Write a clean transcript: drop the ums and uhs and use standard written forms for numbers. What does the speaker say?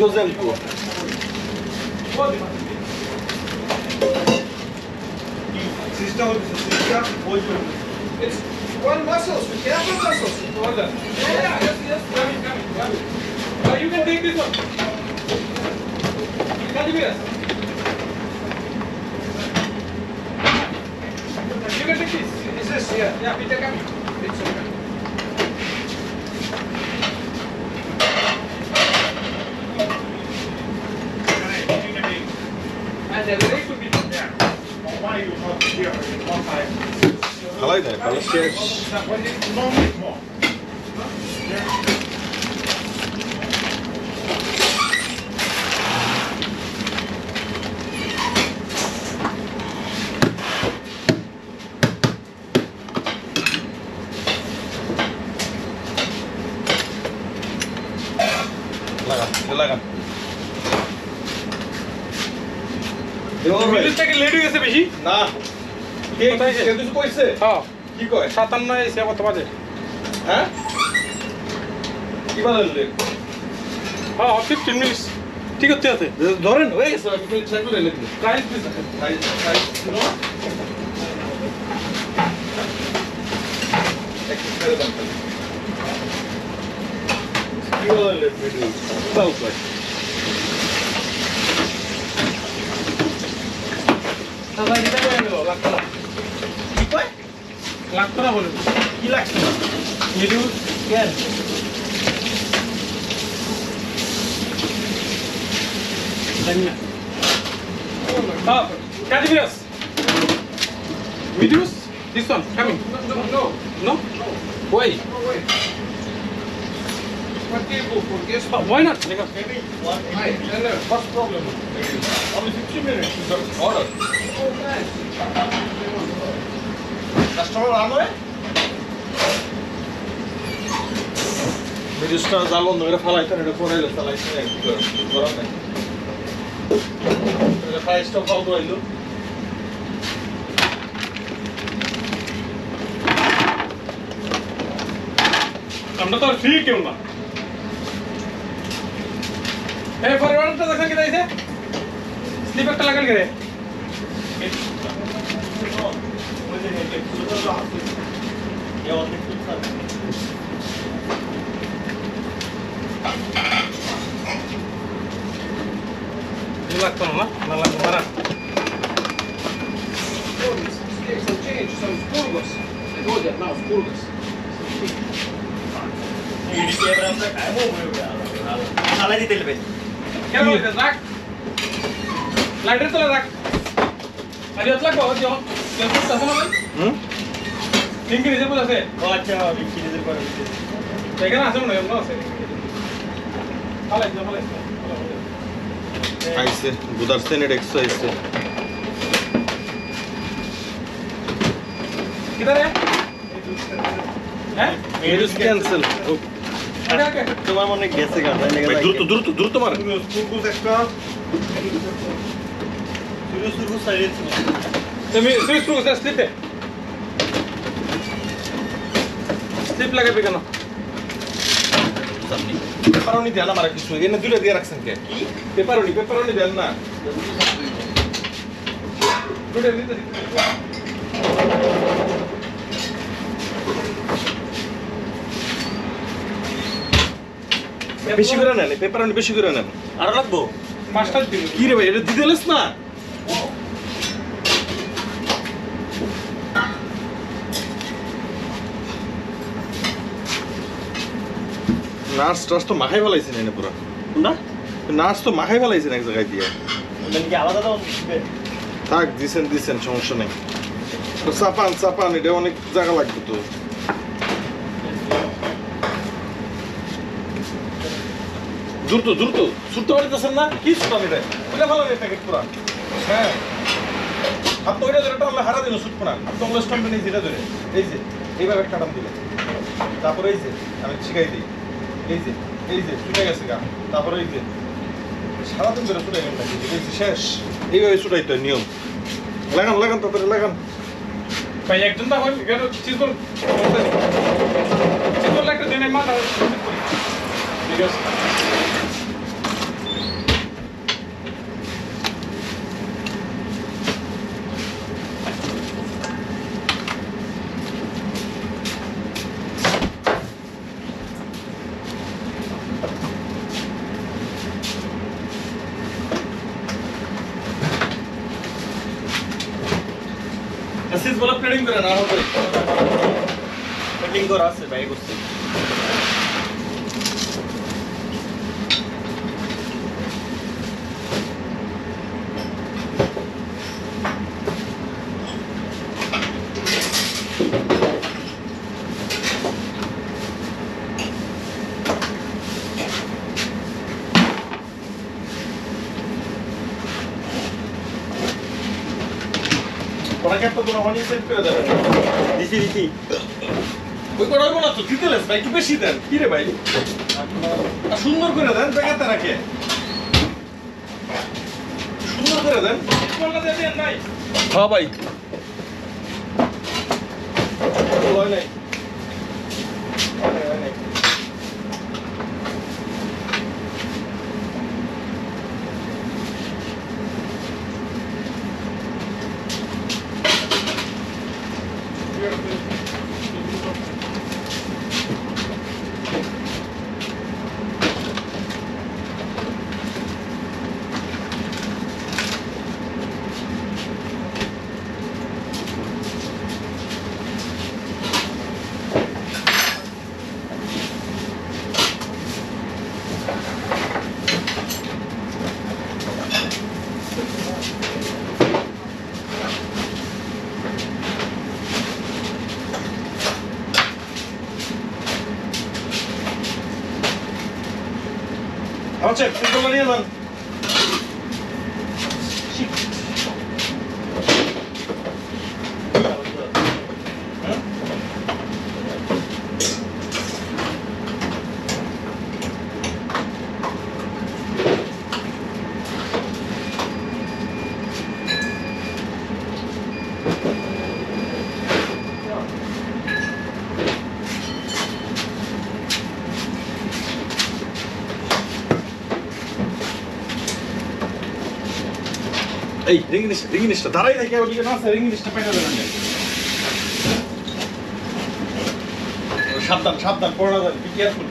Giosenko. Sister, it's one muscles. We can't put muscles. Order. Yeah, yes. Coming. You can take this one. Kazimierz. You can take this. Is this? Yeah. Peter, come. It's okay. And the rate will be why you not here one time. I like that. Let's get. More. লাগান মিলিস থেকে late হয়ে গেছে বেশি না কে কে কিছু কইছে হ্যাঁ কি কয় 57 এসে কত বাজে হ্যাঁ কি বললে হ্যাঁ 15 মিনিটস ঠিক আছে ধরেন হয়ে গেছে আমি চেক করে নিলাম প্রাইস দিস প্রাইস নো কি বললে ভিডিও তাও কয় সবাই দিতে বলে নিল লাগতো না কি কয় লাগতো না বলে কি লাগছে ভিডিও কেন জানি হ্যাঁ Kazimierz videos this one coming no why What table for guest? why not nigga What's the problem? Only 15 minutes to order. Oh, nice. Customer আনবে ভিডিওটা জাল বন্ধ করে ফালাইতেন এটা পড়াইলো চালাইছেন কি করে করা নাই এটা প্রাইসটা কত হইলো আমরা তো ঠিক কেউ না এই ফরওয়ার্ডটা দেখেন কি দিয়েছে স্লিপারটা লাগাল করে লাগতো না না লাগতো না Some change, some Burgos. I go there now, Burgos. কেন বলতে রাখ লাইটার তোলা রাখ আরে অত লাগবে ওই যখন তেল আছে না ভাই লিংক নিচে বল আছে আচ্ছা বিক্রি দিতে পারবে এখানে আছে মনে হয় এমন আছে ফালাই আইছে গুদারছেন এটা এক্সট্রা আইছে किधर है हैं ভিডিওস ক্যান্সেল ओके তোমার মনে গেছে গান দ্রুত মার Burgos extra শুরু সাইড তুমি সুইচ স্লিপে স্লিপ লাগাবে কেন পেপারনি দেন আমার কিছু এনে দুটো দিয়ে রাখছেন কে কি পেপারনি দেন না দুটো দিতে বেশি করে নেন পেপারনি বেশি করে নেন আর লাগবো মাস্টার দিন কি রে ভাই এটা দিতে দিলেস না নার্স টার্স তো মাখাই ফেলাইছেন এনে পুরো না নার্স তো মাখাই ফেলাইছেন এক জায়গায় দিয়ে কি আলাদা দাও থাক দিছেন সমস্যা নেই তো চাপান এটা অনেক জায়গা লাগবে তো দ্রুত ছুটতে পারতেছেন না কি ছুটান এটা ওইটা ভালো নেই প্যাকেট পুরা হ্যাঁ আপনি ওইটা ধরে টানলে হারা দিল ছুটবো না আপনি ওগুলো স্টম্পে নিয়ে যেটা ধরে এই যে এইভাবে একটা টান দিলে তারপরে এই যে আমি শিখাই দিই এই যে ছুটে গেছে গা তারপরে এই যে সারাদিন ধরে ছুটে গেল নাকি এই যে শেষ এইভাবে ছুটাইতে হয় নিয়ম লাগান তারপরে লাগান ভাই একজন তো হয় গেল চিজবল লাগতে দিনে মাথা ঠিক আছে সিজ বলে প্লেটিং করে না হবে প্লেটিং করা আছে ভাই করতে ওনাকে একটা কোনো হনি সেট করে দেবেন দিছি ওই করে হইব না তো দিতে লেস ভাই একটু বেশি দেন কি রে ভাই আর সুন্দর করে দেন বেগাতে রাখে সুন্দর করে দেন কোনটা দিয়ে দেন ভাই হ্যাঁ ভাই লয় নাই আচ্ছা ফুটবল নিয়ে যান এই রিংনিশটা দাঁড়াই থাকে ওদিকে না রিংনিশটা পেটা দেবেন সাবধান সাবধান পড়া যাবে বি কেয়ারফুল